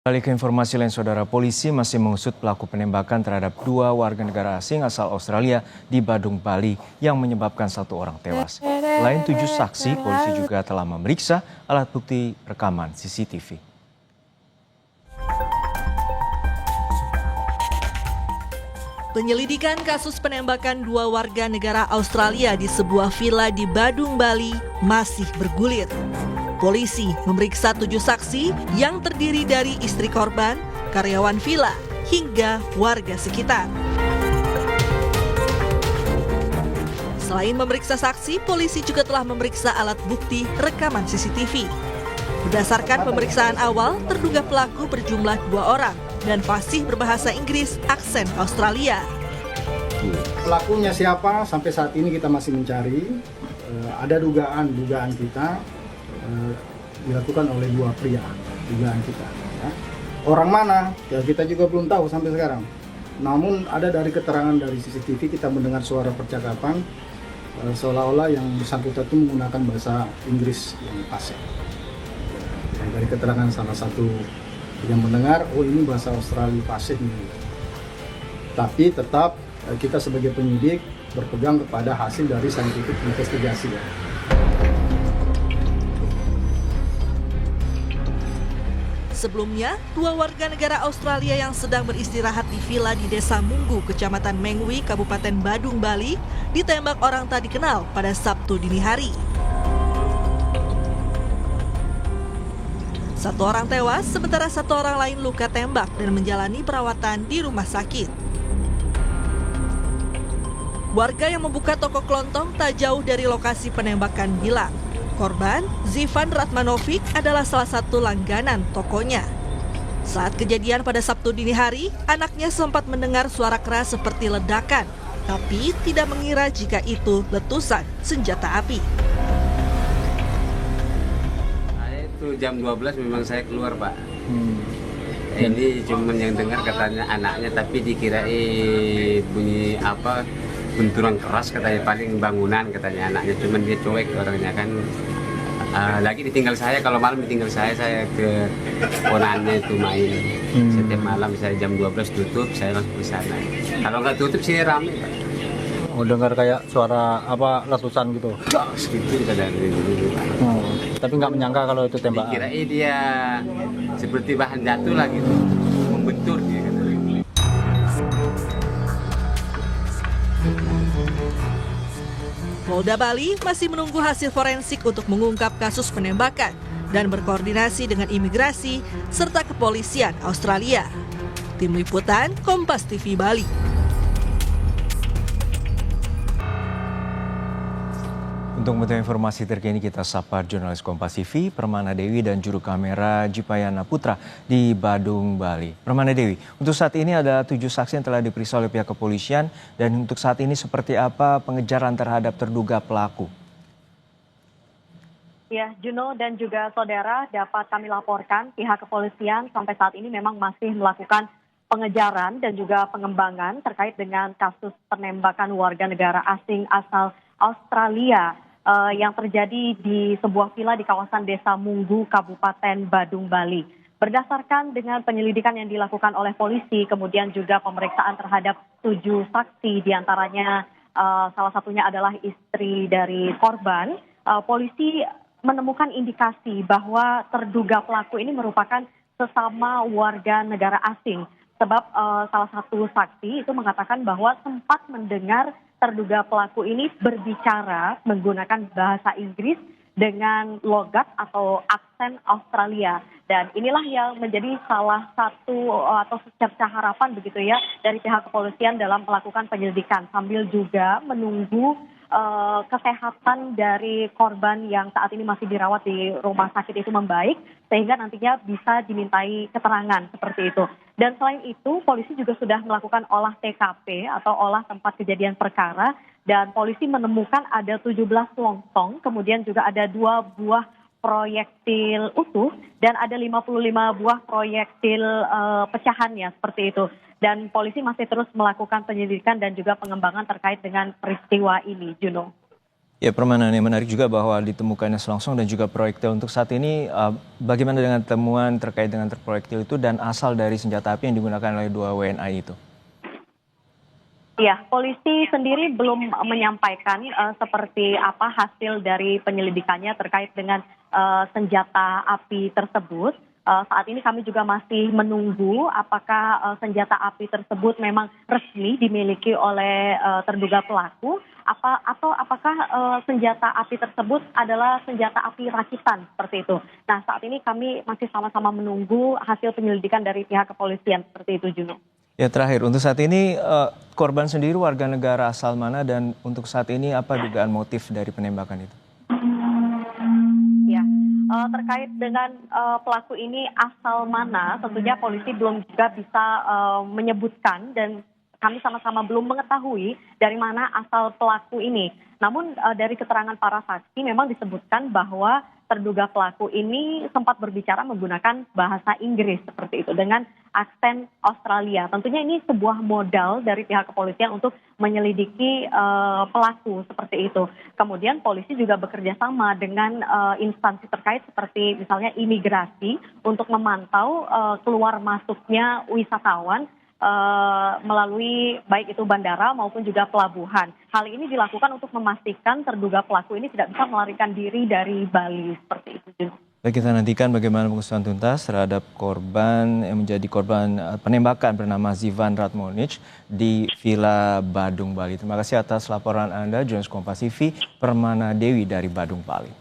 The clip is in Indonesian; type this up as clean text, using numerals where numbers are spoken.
Balik ke informasi lain, saudara, polisi masih mengusut pelaku penembakan terhadap 2 warga negara asing asal Australia di Badung, Bali yang menyebabkan 1 orang tewas. Selain 7 saksi, polisi juga telah memeriksa alat bukti rekaman CCTV. Penyelidikan kasus penembakan 2 warga negara Australia di sebuah villa di Badung, Bali masih bergulir. Polisi memeriksa 7 saksi yang terdiri dari istri korban, karyawan villa, hingga warga sekitar. Selain memeriksa saksi, polisi juga telah memeriksa alat bukti rekaman CCTV. Berdasarkan pemeriksaan awal, terduga pelaku berjumlah 2 orang dan fasih berbahasa Inggris aksen Australia. Pelakunya siapa sampai saat ini kita masih mencari. Ada dugaan kita dilakukan oleh 2 pria, dugaan kita. Ya. Orang mana? Ya, kita juga belum tahu sampai sekarang. Namun ada dari keterangan dari CCTV kita mendengar suara percakapan seolah-olah yang bersangkutan itu menggunakan bahasa Inggris yang fasih. Dari keterangan salah satu yang mendengar, oh ini bahasa Australia fasih nih. Tapi tetap kita sebagai penyidik berpegang kepada hasil dari scientific investigasi. Ya. Sebelumnya, 2 warga negara Australia yang sedang beristirahat di villa di Desa Munggu, Kecamatan Mengwi, Kabupaten Badung, Bali, ditembak orang tak dikenal pada Sabtu dini hari. 1 orang tewas, sementara 1 orang lain luka tembak dan menjalani perawatan di rumah sakit. Warga yang membuka toko kelontong tak jauh dari lokasi penembakan bilang, korban, Zivan Ratmanovic, adalah salah satu langganan tokonya. Saat kejadian pada Sabtu dini hari, anaknya sempat mendengar suara keras seperti ledakan, tapi tidak mengira jika itu letusan senjata api. Itu jam 12 memang saya keluar, Pak. Ini cuman yang dengar katanya anaknya, tapi dikira bunyi apa, benturan keras katanya, paling bangunan katanya anaknya, cuman dia cuek orangnya kan. Lagi ditinggal saya, kalau malam ditinggal saya ke ponannya itu main. Setiap malam saya jam 12 tutup, saya langsung ke sana. Kalau nggak tutup sini rame, Pak. Oh, dengar kayak suara apa, letusan gitu. Gas gitu dari dulu. Tapi nggak menyangka kalau itu tembakan. Dikira dia seperti bahan jatuh lah gitu, membentur dia katanya. Polda Bali masih menunggu hasil forensik untuk mengungkap kasus penembakan dan berkoordinasi dengan imigrasi serta kepolisian Australia. Tim Liputan Kompas TV Bali. Untuk mengetahui informasi terkini, kita sapa jurnalis Kompas TV, Permana Dewi, dan juru kamera Jipayana Putra di Badung, Bali. Permana Dewi, untuk saat ini ada 7 saksi yang telah diperiksa oleh pihak kepolisian, dan untuk saat ini seperti apa pengejaran terhadap terduga pelaku? Ya, Juno dan juga saudara, dapat kami laporkan pihak kepolisian sampai saat ini memang masih melakukan pengejaran dan juga pengembangan terkait dengan kasus penembakan warga negara asing asal Australia yang terjadi di sebuah villa di kawasan Desa Munggu, Kabupaten Badung, Bali. Berdasarkan dengan penyelidikan yang dilakukan oleh polisi, kemudian juga pemeriksaan terhadap 7 saksi, diantaranya salah satunya adalah istri dari korban, polisi menemukan indikasi bahwa terduga pelaku ini merupakan sesama warga negara asing. Sebab salah satu saksi itu mengatakan bahwa sempat mendengar terduga pelaku ini berbicara menggunakan bahasa Inggris dengan logat atau aksen Australia. Dan inilah yang menjadi salah satu atau secerca harapan begitu ya dari pihak kepolisian dalam melakukan penyelidikan sambil juga menunggu kesehatan dari korban yang saat ini masih dirawat di rumah sakit itu membaik sehingga nantinya bisa dimintai keterangan seperti itu. Dan selain itu polisi juga sudah melakukan olah TKP atau olah tempat kejadian perkara dan polisi menemukan ada 17 lontong, kemudian juga ada 2 buah proyektil utuh dan ada 55 buah proyektil pecahannya seperti itu. Dan polisi masih terus melakukan penyelidikan dan juga pengembangan terkait dengan peristiwa ini, Juno. Ya, Permana, yang menarik juga bahwa ditemukannya selongsong dan juga proyektil. Untuk saat ini, bagaimana dengan temuan terkait dengan proyektil itu dan asal dari senjata api yang digunakan oleh 2 WNA itu? Ya, polisi sendiri belum menyampaikan seperti apa hasil dari penyelidikannya terkait dengan senjata api tersebut. Saat ini kami juga masih menunggu apakah senjata api tersebut memang resmi dimiliki oleh terduga pelaku, atau apakah senjata api tersebut adalah senjata api rakitan seperti itu. Nah, saat ini kami masih sama-sama menunggu hasil penyelidikan dari pihak kepolisian seperti itu, Juno. Ya, terakhir, untuk saat ini korban sendiri warga negara asal mana dan untuk saat ini apa dugaan motif dari penembakan itu? Ya, terkait dengan pelaku ini asal mana, tentunya polisi belum juga bisa menyebutkan dan kami sama-sama belum mengetahui dari mana asal pelaku ini. Namun dari keterangan para saksi memang disebutkan bahwa terduga pelaku ini sempat berbicara menggunakan bahasa Inggris seperti itu dengan aksen Australia. Tentunya ini sebuah modal dari pihak kepolisian untuk menyelidiki pelaku seperti itu. Kemudian polisi juga bekerja sama dengan instansi terkait seperti misalnya imigrasi untuk memantau keluar masuknya wisatawan melalui baik itu bandara maupun juga pelabuhan. Hal ini dilakukan untuk memastikan terduga pelaku ini tidak bisa melarikan diri dari Bali seperti itu. Baik, kita nantikan bagaimana pengusutan tuntas terhadap korban yang menjadi korban penembakan bernama Zivan Ratmonic di Villa Badung, Bali. Terima kasih atas laporan Anda, jurnalis Kompas TV, Permana Dewi dari Badung, Bali.